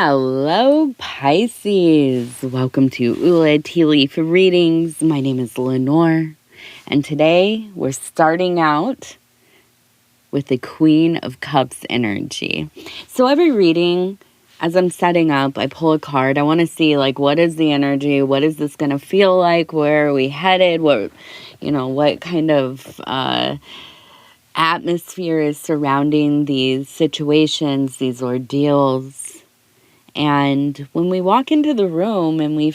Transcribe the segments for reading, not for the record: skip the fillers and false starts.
Hello, Pisces. Welcome to Ula Tea Leaf Readings. My name is Lenor, and today we're starting out with the Queen of Cups energy. So every reading, as I'm setting up, I pull a card. I want to see, what is the energy? What is this going to feel like? Where are we headed? What kind of atmosphere is surrounding these situations, these ordeals? And when we walk into the room and we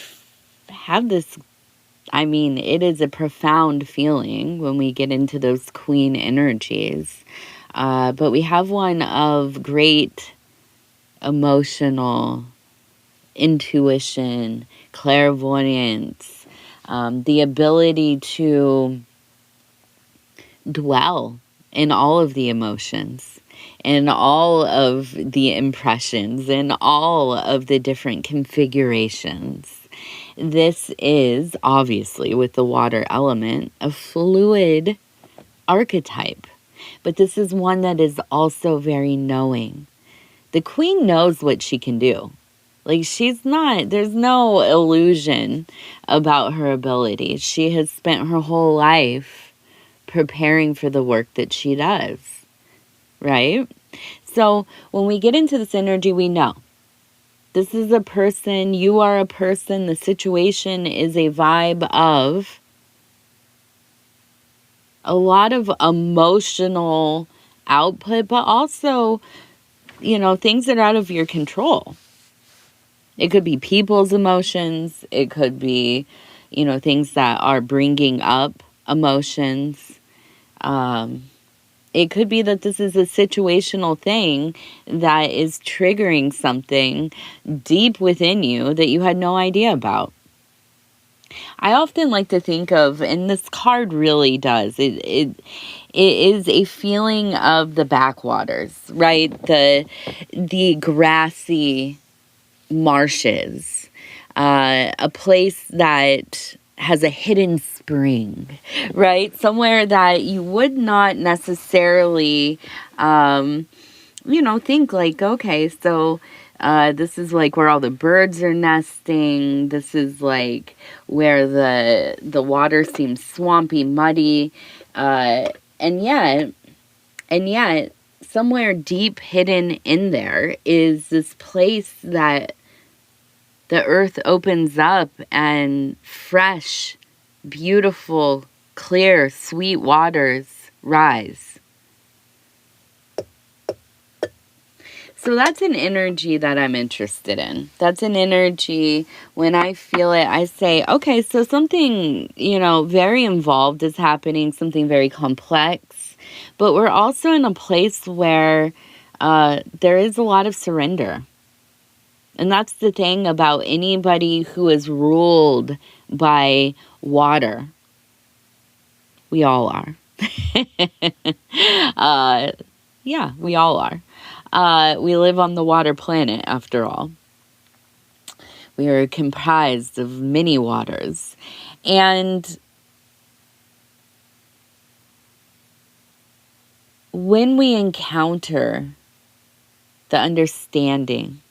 have this, it is a profound feeling when we get into those queen energies. But we have one of great emotional intuition, clairvoyance, the ability to dwell in all of the emotions, in all of the impressions, in all of the different configurations. This is, obviously, with the water element, a fluid archetype. But this is one that is also very knowing. The queen knows what she can do. There's no illusion about her ability. She has spent her whole life preparing for the work that she does. Right? So when we get into this energy, we know this is a person, you are a person, the situation is a vibe of a lot of emotional output, but also, things that are out of your control. It could be people's emotions. It could be, things that are bringing up emotions. It could be that this is a situational thing that is triggering something deep within you that you had no idea about. I often like to think of, and this card really does, it is a feeling of the backwaters, right? The grassy marshes, a place that has a hidden spring, right? Somewhere that you would not necessarily, think okay, so this is where all the birds are nesting. This is where the water seems swampy, muddy, and yet, somewhere deep hidden in there is this place that the earth opens up and fresh, beautiful, clear, sweet waters rise. So that's an energy that I'm interested in. That's an energy, when I feel it, I say, okay, so something, very involved is happening, something very complex. But we're also in a place where there is a lot of surrender. And that's the thing about anybody who is ruled by water. We all are. We all are. We live on the water planet, after all. We are comprised of many waters. And when we encounter the understanding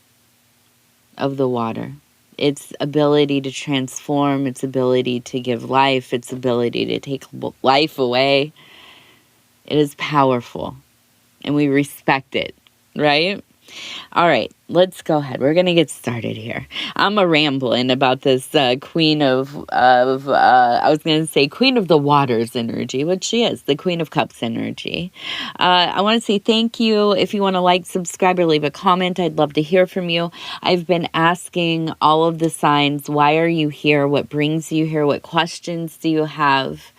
of the water, its ability to transform, its ability to give life, its ability to take life away, it is powerful, and we respect it, right? All right, let's go ahead. We're going to get started here. I'm rambling about this queen of queen of the waters energy, which she is, the Queen of Cups energy. I want to say thank you. If you want to subscribe, or leave a comment, I'd love to hear from you. I've been asking all of the signs, why are you here? What brings you here? What questions do you have?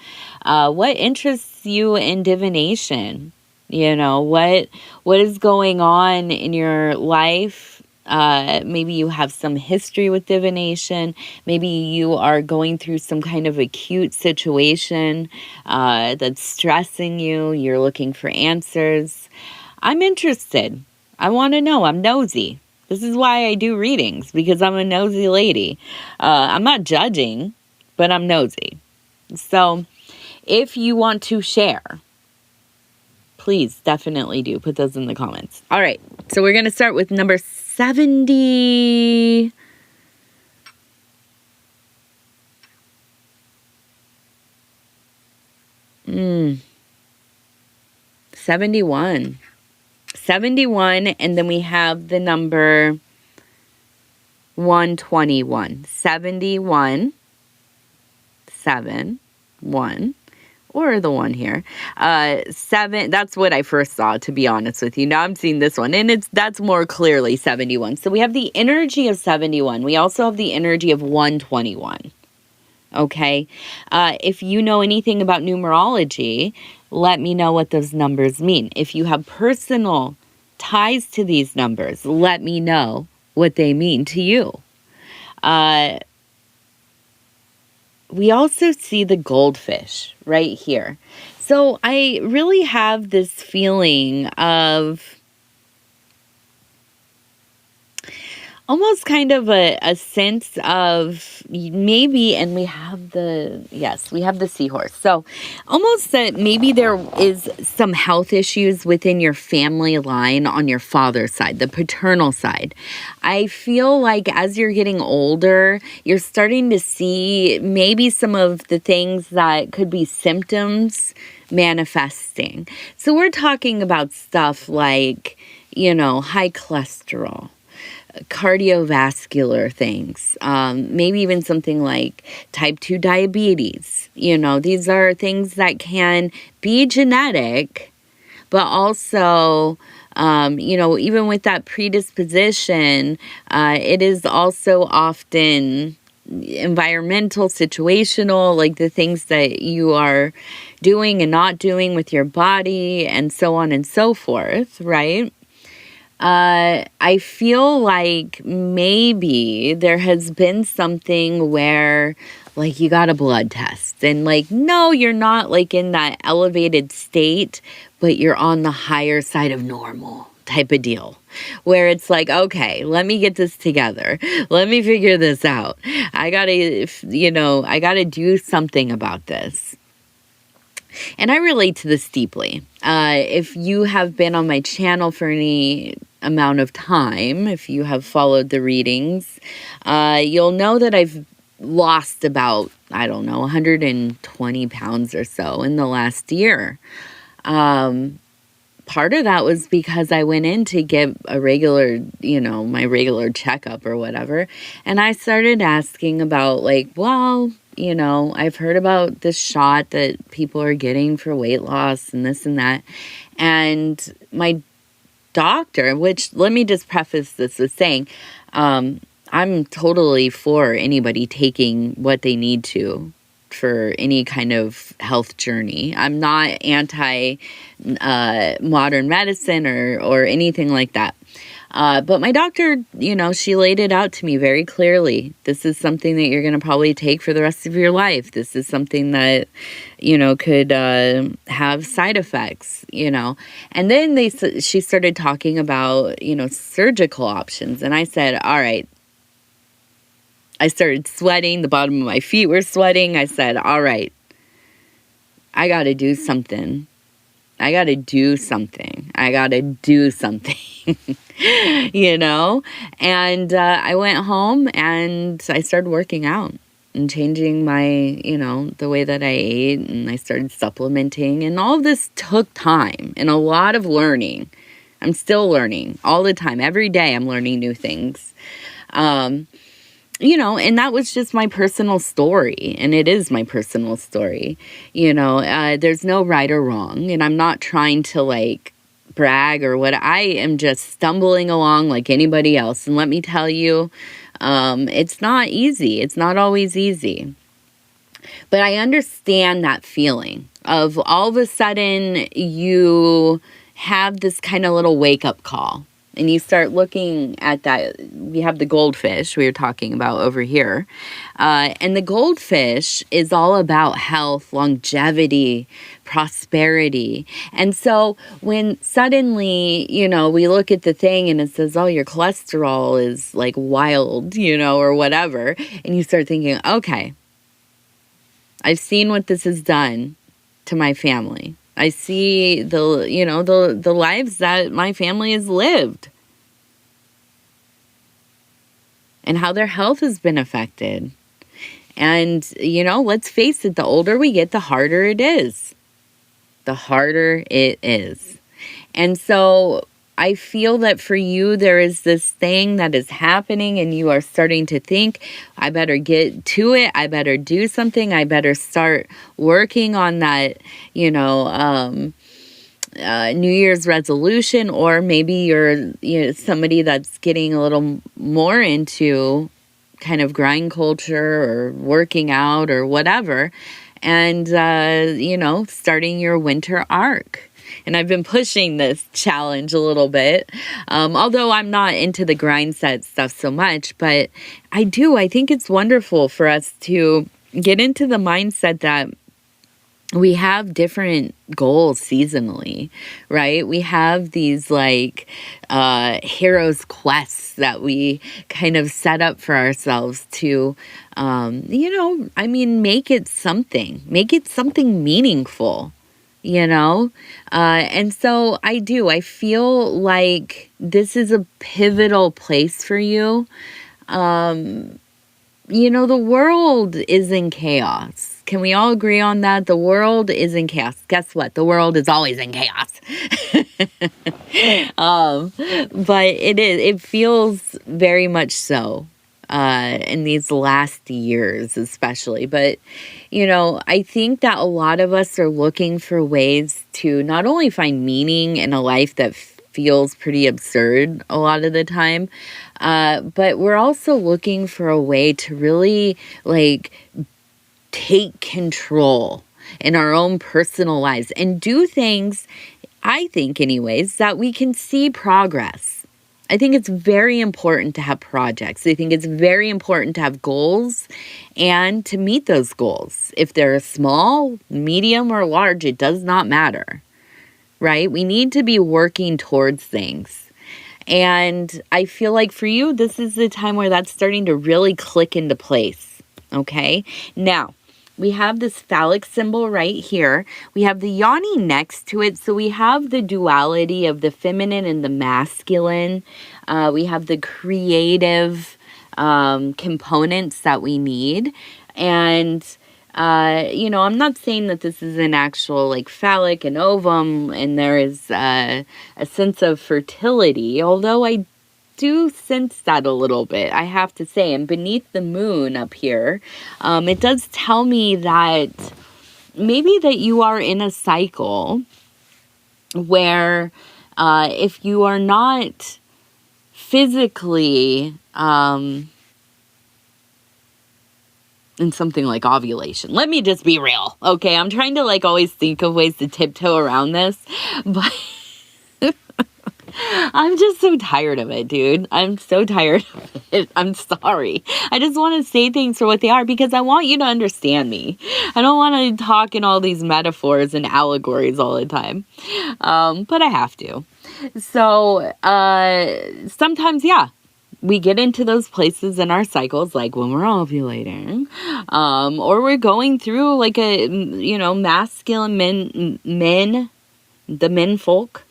What interests you in divination? What is going on in your life? Maybe you have some history with divination. Maybe you are going through some kind of acute situation that's stressing you. You're looking for answers. I'm interested. I want to know. I'm nosy. This is why I do readings, because I'm a nosy lady. I'm not judging, but I'm nosy. So if you want to share, please definitely do put those in the comments. All right, So we're going to start with number 70. 71. 71, and then we have the number 121. 71, 7, 1, or the one here. 7, that's what I first saw, to be honest with you. Now I'm seeing this one, and that's more clearly 71. So we have the energy of 71. We also have the energy of 121. Okay? If you know anything about numerology, let me know what those numbers mean. If you have personal ties to these numbers, let me know what they mean to you. We also see the goldfish right here. So I really have this feeling of almost kind of a sense of maybe, and we have the seahorse. So almost that maybe there is some health issues within your family line on your father's side, the paternal side. I feel like as you're getting older, you're starting to see maybe some of the things that could be symptoms manifesting. So we're talking about stuff like, high cholesterol, cardiovascular things, maybe even something like type 2 diabetes. These are things that can be genetic, but also, even with that predisposition, it is also often environmental, situational, like the things that you are doing and not doing with your body and so on and so forth, right? I feel like maybe there has been something where, like, you got a blood test and, like, no, you're not, like, in that elevated state, but you're on the higher side of normal type of deal, where it's like, okay, let me get this together. Let me figure this out. I gotta do something about this. And I relate to this deeply. If you have been on my channel for any amount of time, if you have followed the readings, you'll know that I've lost about, 120 pounds or so in the last year. Part of that was because I went in to get a regular, my regular checkup or whatever. And I started asking about, like, well, I've heard about this shot that people are getting for weight loss and this and that. And my doctor, which, let me just preface this with saying, I'm totally for anybody taking what they need to for any kind of health journey. I'm not anti modern medicine or anything like that. But my doctor, she laid it out to me very clearly. This is something that you're going to probably take for the rest of your life. This is something that, could have side effects, And then she started talking about, surgical options. And I said, all right. I started sweating. The bottom of my feet were sweating. I said, all right, I got to do something. I got to do something. And I went home and I started working out and changing my, the way that I ate, and I started supplementing, and all of this took time and a lot of learning. I'm still learning all the time. Every day I'm learning new things. And that was just my personal story, and it is my personal story. There's no right or wrong, and I'm not trying to, like, brag or what. I am just stumbling along like anybody else, and let me tell you, it's not easy. It's not always easy. But I understand that feeling of all of a sudden you have this kind of little wake-up call. And you start looking at that. We have the goldfish we were talking about over here. And the goldfish is all about health, longevity, prosperity. And so when suddenly, we look at the thing and it says, oh, your cholesterol is like wild, or whatever. And you start thinking, okay, I've seen what this has done to my family. I see the lives that my family has lived, and how their health has been affected. And, let's face it, the older we get, the harder it is. The harder it is. And so I feel that for you, there is this thing that is happening and you are starting to think, I better get to it. I better do something. I better start working on that, New Year's resolution. Or maybe you're somebody that's getting a little more into kind of grind culture or working out or whatever, and starting your winter arc. And I've been pushing this challenge a little bit, although I'm not into the grind set stuff so much, but I think it's wonderful for us to get into the mindset that we have different goals seasonally, right? We have these hero's quests that we kind of set up for ourselves to, make it something meaningful, and so I feel like this is a pivotal place for you. The world is in chaos. Can we all agree on that? The world is in chaos. Guess what? The world is always in chaos. But it feels very much so in these last years especially. But, I think that a lot of us are looking for ways to not only find meaning in a life that feels pretty absurd a lot of the time, but we're also looking for a way to really take control in our own personal lives and do things, I think anyways, that we can see progress. I think it's very important to have projects. I think it's very important to have goals and to meet those goals. If they're small, medium, or large, it does not matter, right? We need to be working towards things. And I feel like for you, this is the time where that's starting to really click into place, okay? Now, we have this phallic symbol right here. We have the yoni next to it. So we have the duality of the feminine and the masculine. We have the creative components that we need. And, I'm not saying that this is an actual phallic and ovum and there is a sense of fertility, although I do sense that a little bit, I have to say. And beneath the moon up here, it does tell me that maybe that you are in a cycle where if you are not physically in something like ovulation. Let me just be real, okay? I'm trying to always think of ways to tiptoe around this, but I'm just so tired of it, dude. I'm so tired of it. I'm sorry. I just want to say things for what they are because I want you to understand me. I don't want to talk in all these metaphors and allegories all the time, but I have to. So sometimes, we get into those places in our cycles, like when we're ovulating, or we're going through masculine men, the men folk.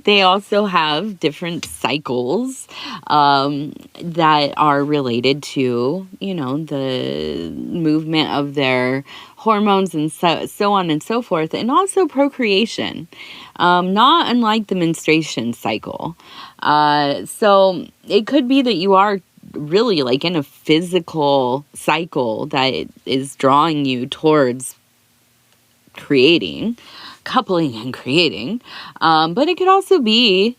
They also have different cycles that are related to, the movement of their hormones and so on and so forth, and also procreation, not unlike the menstruation cycle. So it could be that you are really in a physical cycle that is drawing you towards coupling and creating. But it could also be,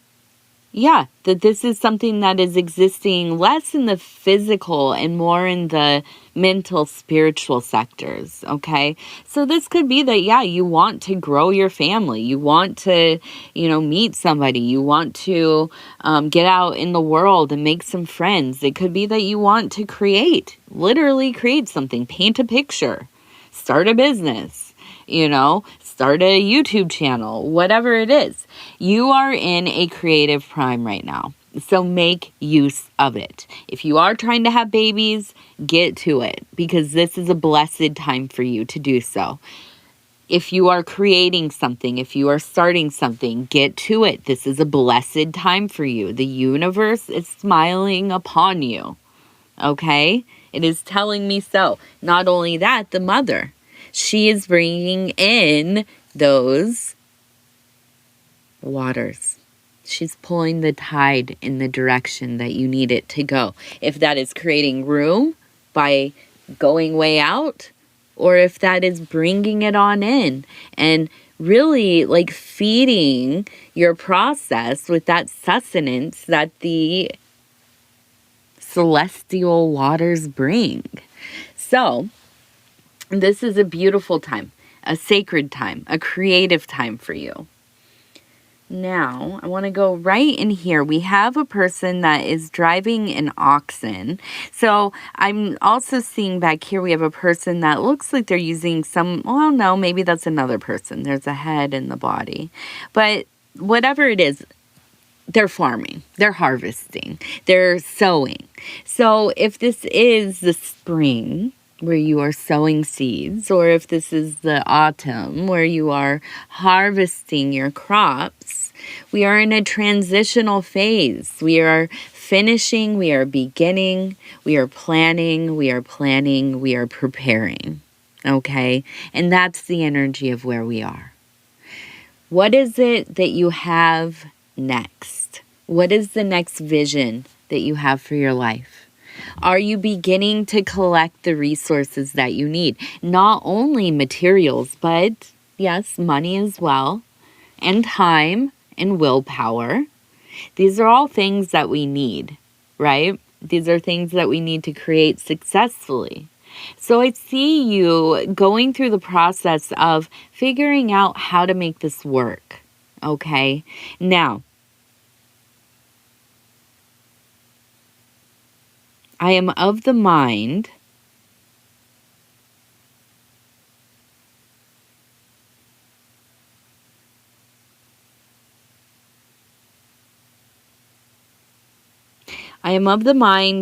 that this is something that is existing less in the physical and more in the mental, spiritual sectors, okay? So this could be that, you want to grow your family. You want to, meet somebody. You want to get out in the world and make some friends. It could be that you want to literally create something, paint a picture, start a business, start a YouTube channel, whatever it is. You are in a creative prime right now. So make use of it. If you are trying to have babies, get to it because this is a blessed time for you to do so. If you are creating something, if you are starting something, get to it. This is a blessed time for you. The universe is smiling upon you. Okay? It is telling me so. Not only that, the mother, she is bringing in those waters. She's pulling the tide in the direction that you need it to go. If that is creating room by going way out, or if that is bringing it on in and really like feeding your process with that sustenance that the celestial waters bring. So this is a beautiful time, a sacred time, a creative time for you. Now, I want to go right in here. We have a person that is driving an oxen. So I'm also seeing back here, we have a person that looks like they're using some, well, no, maybe that's another person. There's a head and the body. But whatever it is, they're farming, they're harvesting, they're sowing. So if this is the spring, where you are sowing seeds, or if this is the autumn where you are harvesting your crops, we are in a transitional phase. We are finishing, we are beginning, we are planning, we are preparing. Okay? And that's the energy of where we are. What is it that you have next? What is the next vision that you have for your life? Are you beginning to collect the resources that you need? Not only materials, but yes, money as well, and time and willpower. These are all things that we need, right? These are things that we need to create successfully. So I see you going through the process of figuring out how to make this work, okay? Now, I am of the mind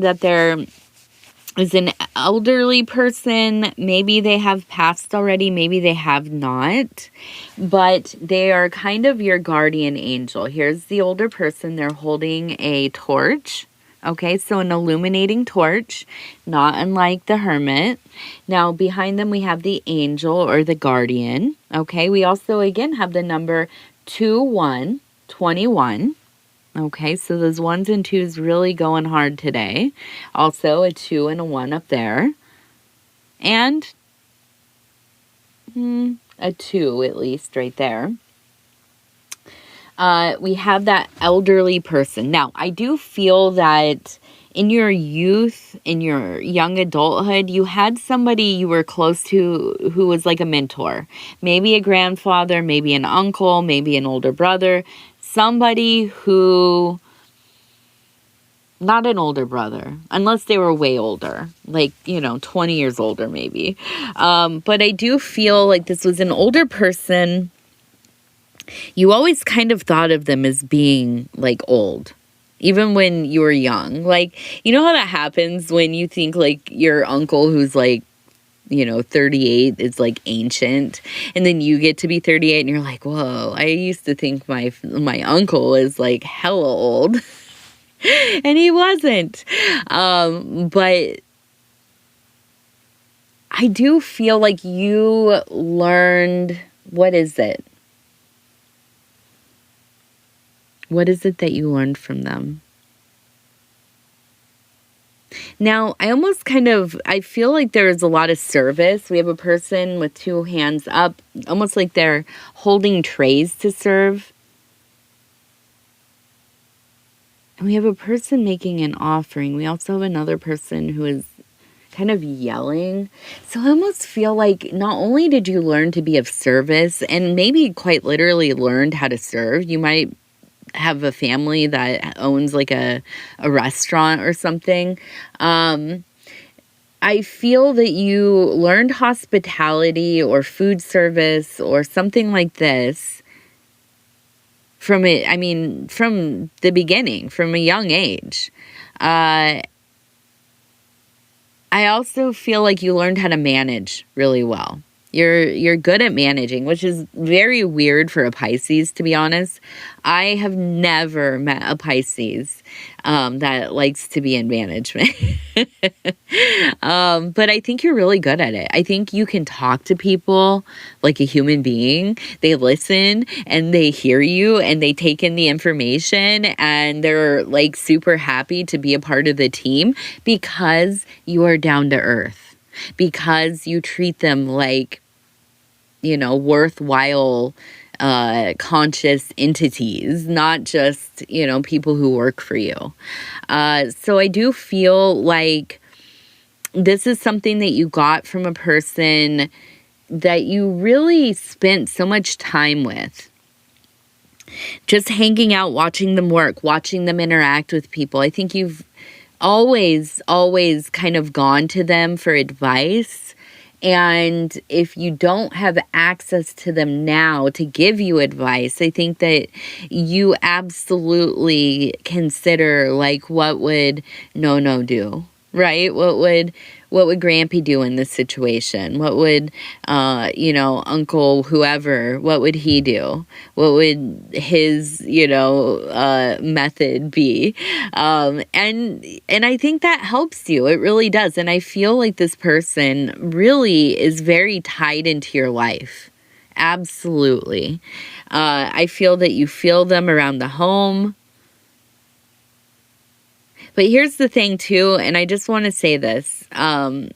that there is an elderly person. Maybe they have passed already, maybe they have not, but they are kind of your guardian angel. Here's the older person. They're holding a torch. Okay, so an illuminating torch, not unlike the hermit. Now, behind them, we have the angel or the guardian. Okay, we also, again, have the number 2121. Okay, so those ones and twos really going hard today. Also, a 2 and a 1 up there. And a 2, at least, right there. We have that elderly person. Now, I do feel that in your youth, in your young adulthood, you had somebody you were close to who was like a mentor. Maybe a grandfather, maybe an uncle, maybe an older brother. Somebody who, not an older brother, unless they were way older, like, 20 years older maybe. But I do feel like this was an older person. You always kind of thought of them as being like old, even when you were young. Like, you know how that happens when you think like your uncle who's like, 38 is like ancient, and then you get to be 38 and you're like, whoa, I used to think my uncle was like hella old and he wasn't. But I do feel like you learned, what is it? What is it that you learned from them? Now, I feel like there is a lot of service. We have a person with 2 hands up, almost like they're holding trays to serve. And we have a person making an offering. We also have another person who is kind of yelling. So I almost feel like not only did you learn to be of service and maybe quite literally learned how to serve, you might have a family that owns like a restaurant or something. I feel that you learned hospitality or food service or something like this from the beginning, from a young age. I also feel like you learned how to manage really well. You're good at managing, which is very weird for a Pisces, to be honest. I have never met a Pisces that likes to be in management. But I think you're really good at it. I think you can talk to people like a human being. They listen and they hear you and they take in the information and they're like super happy to be a part of the team because you are down to earth, because you treat them like, worthwhile, conscious entities, not just, people who work for you. So I do feel like this is something that you got from a person that you really spent so much time with. Just hanging out, watching them work, watching them interact with people. I think you've always kind of gone to them for advice. And if you don't have access to them now to give you advice, I think that you absolutely consider like, what would No do, right? What would Grampy do in this situation? What would, Uncle whoever, what would he do? What would his, method be? And I think that helps you. It really does. And I feel like this person really is very tied into your life. Absolutely. I feel that you feel them around the home. But here's the thing, too, and I just want to say this. Now,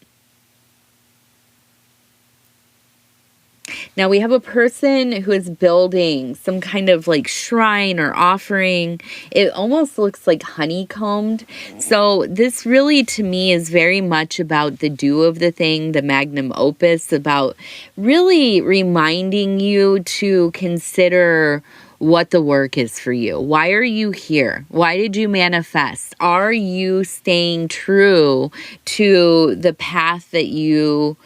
we have a person who is building some kind of like shrine or offering. It almost looks like honeycombed. So this really, to me, is very much about the do of the thing, the magnum opus, about really reminding you to consider what the work is for you. Why are you here? Why did you manifest? Are you staying true to the path that you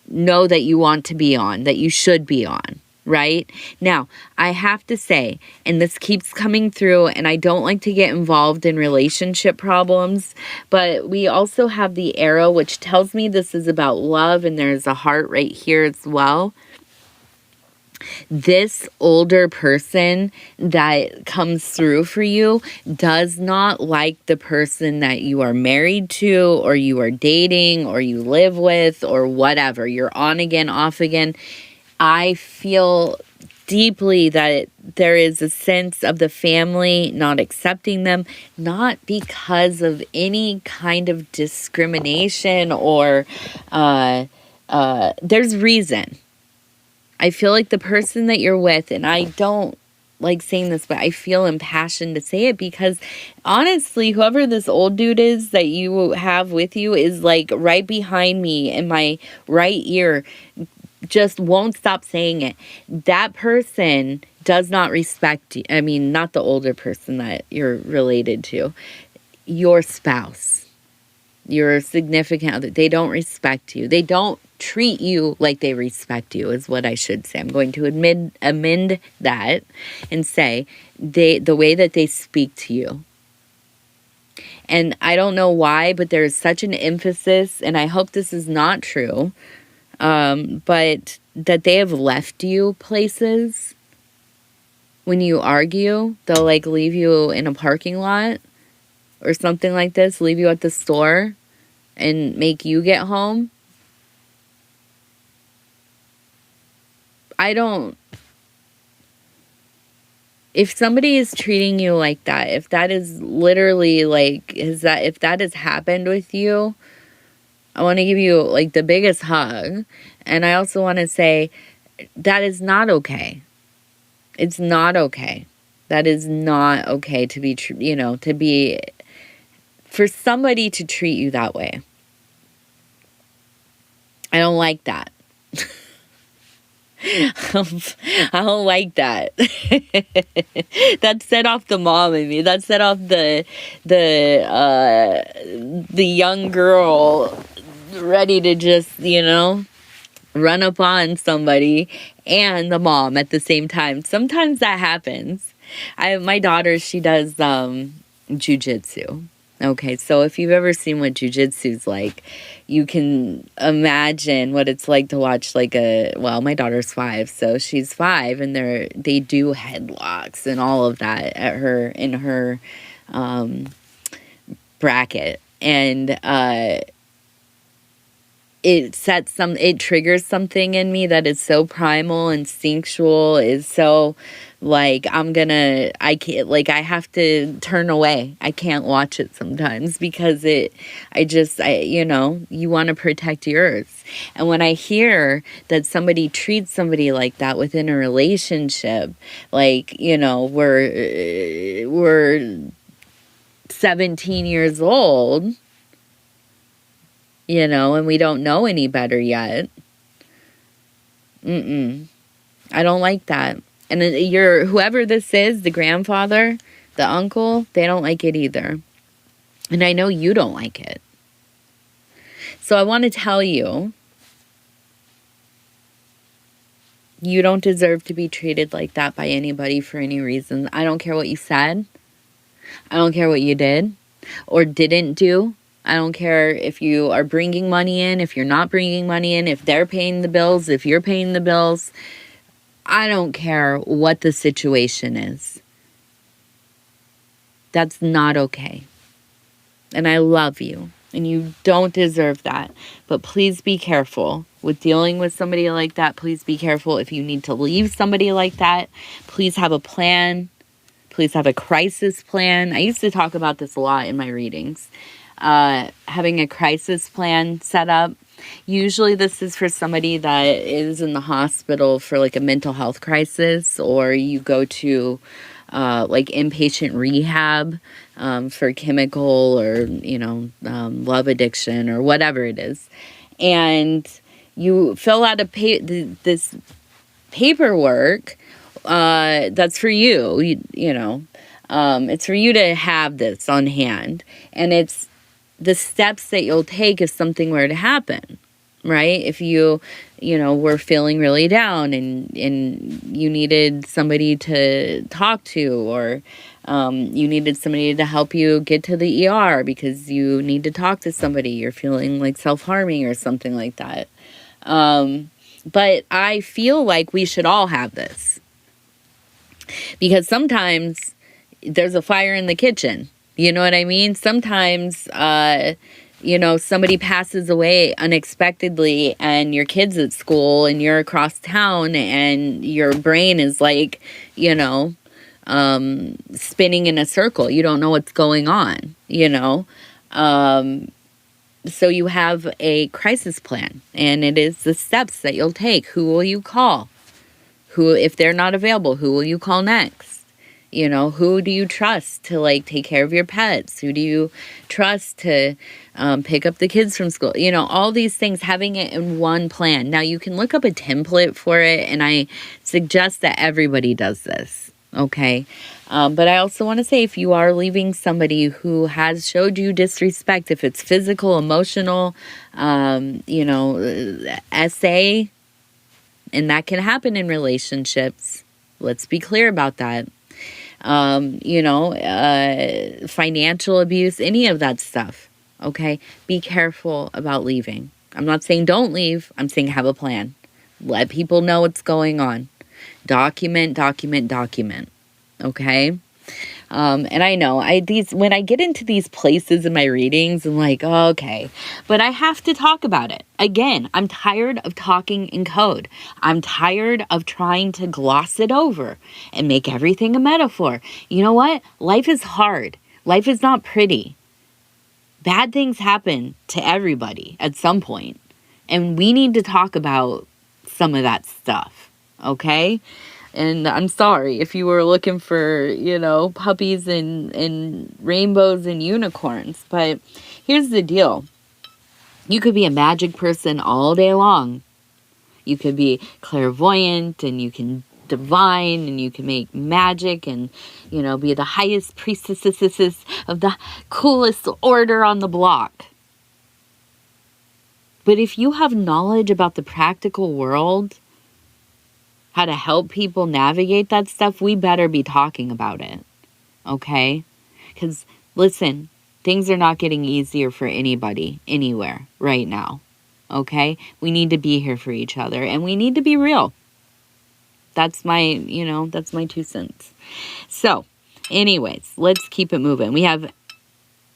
know that you want to be on, that you should be on, right? Now, I have to say, and this keeps coming through, and I don't like to get involved in relationship problems, but we also have the arrow, which tells me this is about love, and there's a heart right here as well. This older person that comes through for you does not like the person that you are married to, or you are dating, or you live with, or whatever. You're on again, off again. I feel deeply that there is a sense of the family not accepting them, not because of any kind of discrimination or there's reason. I feel like the person that you're with, and I don't like saying this, but I feel impassioned to say it because honestly, whoever this old dude is that you have with you is like right behind me in my right ear, just won't stop saying it. That person does not respect you. I mean, not the older person that you're related to, your spouse, your significant other. They don't respect you. They don't treat you like they respect you is what I should say. I'm going to amend that and say the way that they speak to you. And I don't know why, but there's such an emphasis, and I hope this is not true, but that they have left you places. When you argue, they'll like leave you in a parking lot or something like this, leave you at the store and make you get home. If somebody is treating you like that, if that is literally like, if that has happened with you, I want to give you like the biggest hug. And I also want to say that is not okay. It's not okay. That is not okay to be, for somebody to treat you that way. I don't like that. I don't like that. That set off the mom in me. That set off the young girl ready to just, run up on somebody and the mom at the same time. Sometimes that happens. My daughter, she does jujitsu. Okay, so if you've ever seen what jujitsu's like, you can imagine what it's like to watch like well, my daughter's 5, so she's 5, and they do headlocks and all of that in her bracket. And it triggers something in me that is so primal, instinctual, is so like I can't, like, I have to turn away. I can't watch it sometimes because you want to protect yours. And when I hear that somebody treats somebody like that within a relationship, like, we're 17 years old, and we don't know any better yet. I don't like that. And whoever this is, the grandfather, the uncle, they don't like it either. And I know you don't like it. So I want to tell you, you don't deserve to be treated like that by anybody for any reason. I don't care what you said. I don't care what you did or didn't do. I don't care if you are bringing money in, if you're not bringing money in, if they're paying the bills, if you're paying the bills. I don't care what the situation is. That's not okay. And I love you, and you don't deserve that. But please be careful with dealing with somebody like that. Please be careful if you need to leave somebody like that. Please have a plan. Please have a crisis plan. I used to talk about this a lot in my readings. Having a crisis plan set up. Usually this is for somebody that is in the hospital for like a mental health crisis, or you go to like inpatient rehab for chemical or, love addiction or whatever it is. And you fill out this paperwork that's for you, it's for you to have this on hand. And it's the steps that you'll take if something were to happen, right? If you were feeling really down and you needed somebody to talk to, or you needed somebody to help you get to the ER because you need to talk to somebody, you're feeling like self-harming or something like that. But I feel like we should all have this, because sometimes there's a fire in the kitchen. You know what I mean? Sometimes, somebody passes away unexpectedly and your kid's at school and you're across town and your brain is like, spinning in a circle. You don't know what's going on, So you have a crisis plan, and it is the steps that you'll take. Who will you call? If they're not available, who will you call next? Who do you trust to take care of your pets? Who do you trust to pick up the kids from school? All these things, having it in one plan. Now, you can look up a template for it, and I suggest that everybody does this, okay? But I also want to say, if you are leaving somebody who has showed you disrespect, if it's physical, emotional, SA, and that can happen in relationships. Let's be clear about that. Financial abuse, any of that stuff. Okay. Be careful about leaving. I'm not saying don't leave. I'm saying have a plan. Let people know what's going on. Document. Okay. And I know when I get into these places in my readings, I'm like, oh, okay, but I have to talk about it. Again, I'm tired of talking in code. I'm tired of trying to gloss it over and make everything a metaphor. You know what? Life is hard. Life is not pretty. Bad things happen to everybody at some point, and we need to talk about some of that stuff. Okay. And I'm sorry if you were looking for, puppies and rainbows and unicorns. But here's the deal. You could be a magic person all day long. You could be clairvoyant, and you can divine, and you can make magic and, be the highest priestesses of the coolest order on the block. But if you have knowledge about the practical world, how to help people navigate that stuff, we better be talking about it, okay? Because, listen, Things are not getting easier for anybody, anywhere, right now. Okay? We need to be here for each other, and we need to be real. That's my 2 cents. So, anyways, let's keep it moving. We have,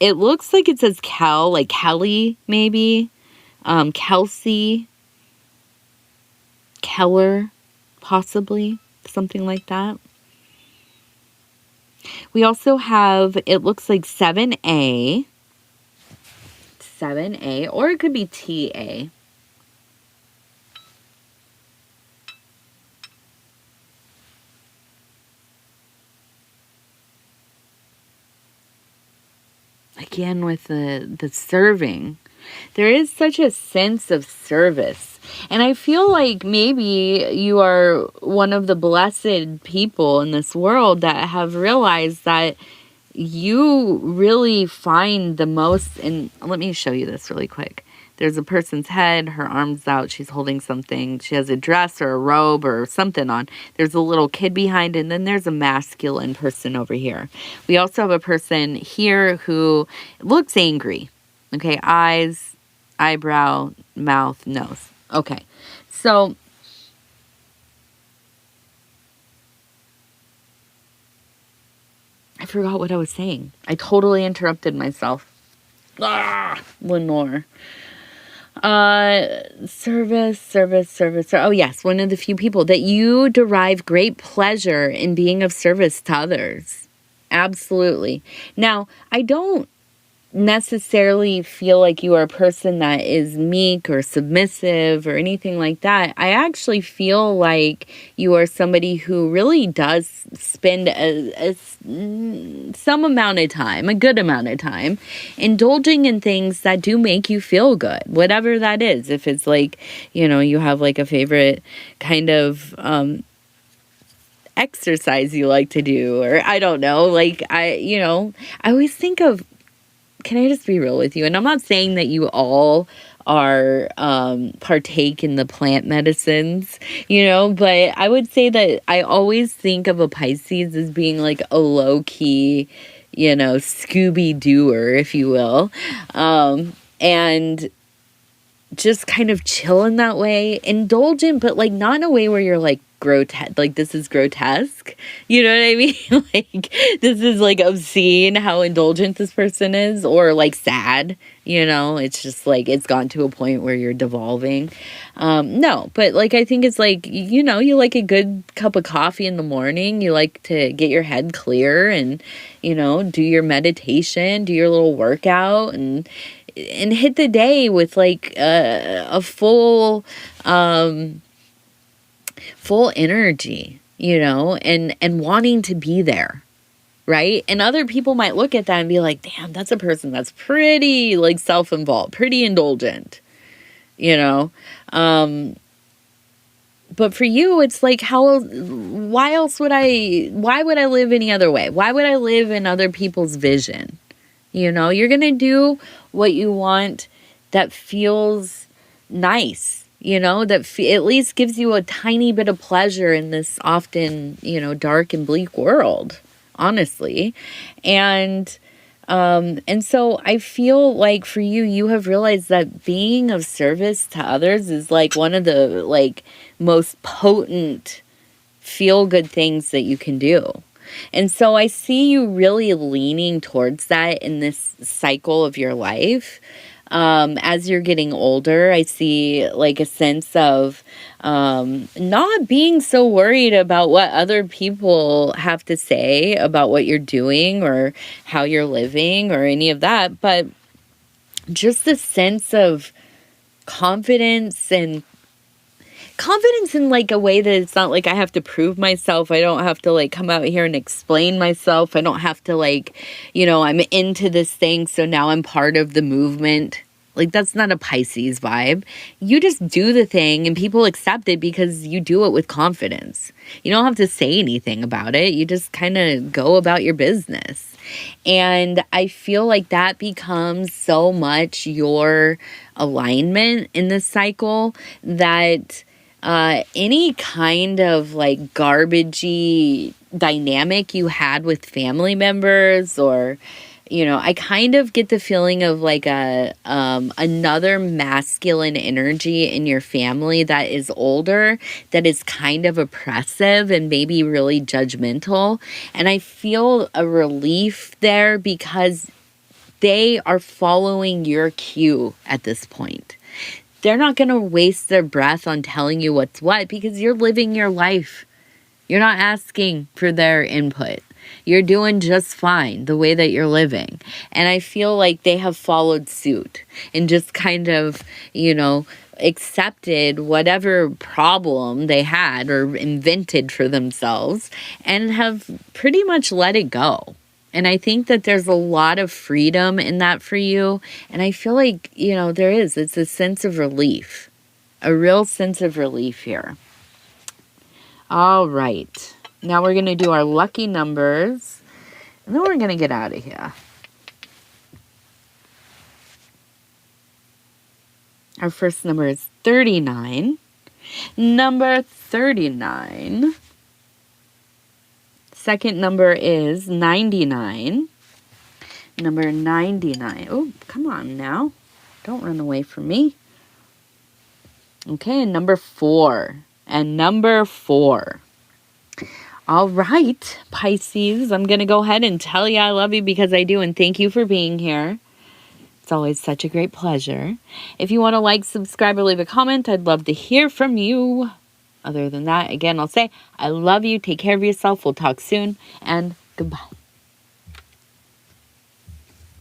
it looks like it says like Kelly, maybe. Kelsey. Keller, possibly. Something like that. We also have, it looks like 7A. 7A, or it could be TA. Again, with the serving, there is such a sense of service. And I feel like maybe you are one of the blessed people in this world that have realized that you really find the most. And let me show you this really quick. There's a person's head, her arms out, she's holding something. She has a dress or a robe or something on. There's a little kid behind, and then there's a masculine person over here. We also have a person here who looks angry. Okay, eyes, eyebrow, mouth, nose. Okay, so I forgot what I was saying. I totally interrupted myself. Lenor. Service. Oh, yes. One of the few people that you derive great pleasure in being of service to others. Absolutely. Now, I don't necessarily feel like you are a person that is meek or submissive or anything like that. I actually feel like you are somebody who really does spend some amount of time, a good amount of time, indulging in things that do make you feel good, whatever that is. If it's like, you have like a favorite kind of exercise you like to do, or I don't know, like I always think of, can I just be real with you? And I'm not saying that you all are partake in the plant medicines, but I would say that I always think of a Pisces as being like a low-key, Scooby-Dooer, if you will. And just kind of chill in that way, indulgent, but like not in a way where you're like grotesque, like this is grotesque, you know what I mean? Like this is like obscene how indulgent this person is, or like sad, it's just like it's gone to a point where you're devolving. No, but like I think it's like, you like a good cup of coffee in the morning, you like to get your head clear and do your meditation, do your little workout, and hit the day with like a full energy, and wanting to be there, right? And other people might look at that and be like, damn, that's a person that's pretty like self-involved, pretty indulgent, but for you, it's like, why would I live any other way? Why would I live in other people's vision? You're going to do what you want that feels nice, that at least gives you a tiny bit of pleasure in this often, dark and bleak world, honestly. And so I feel like for you, you have realized that being of service to others is like one of the like most potent feel-good things that you can do. And so I see you really leaning towards that in this cycle of your life. As you're getting older, I see like a sense of not being so worried about what other people have to say about what you're doing or how you're living or any of that, but just a sense of confidence in like a way that it's not like I have to prove myself. I don't have to like come out here and explain myself. I don't have to like, I'm into this thing, so now I'm part of the movement. Like that's not a Pisces vibe. You just do the thing and people accept it because you do it with confidence. You don't have to say anything about it. You just kind of go about your business. And I feel like that becomes so much your alignment in this cycle that any kind of like garbagey dynamic you had with family members or, I kind of get the feeling of like another masculine energy in your family that is older, that is kind of oppressive and maybe really judgmental. And I feel a relief there because they are following your cue at this point. They're not going to waste their breath on telling you what's what because you're living your life. You're not asking for their input. You're doing just fine the way that you're living. And I feel like they have followed suit and just kind of, accepted whatever problem they had or invented for themselves and have pretty much let it go. And I think that there's a lot of freedom in that for you. And I feel like, there is. It's a sense of relief. A real sense of relief here. All right. Now we're going to do our lucky numbers. And then we're going to get out of here. Our first number is 39. Number 39. Second number is 99. Number 99. Oh, come on now. Don't run away from me. Okay, and number 4. And number 4. All right, Pisces. I'm going to go ahead and tell you I love you because I do. And thank you for being here. It's always such a great pleasure. If you want to like, subscribe, or leave a comment, I'd love to hear from you. Other than that, again, I'll say I love you. Take care of yourself. We'll talk soon. And goodbye.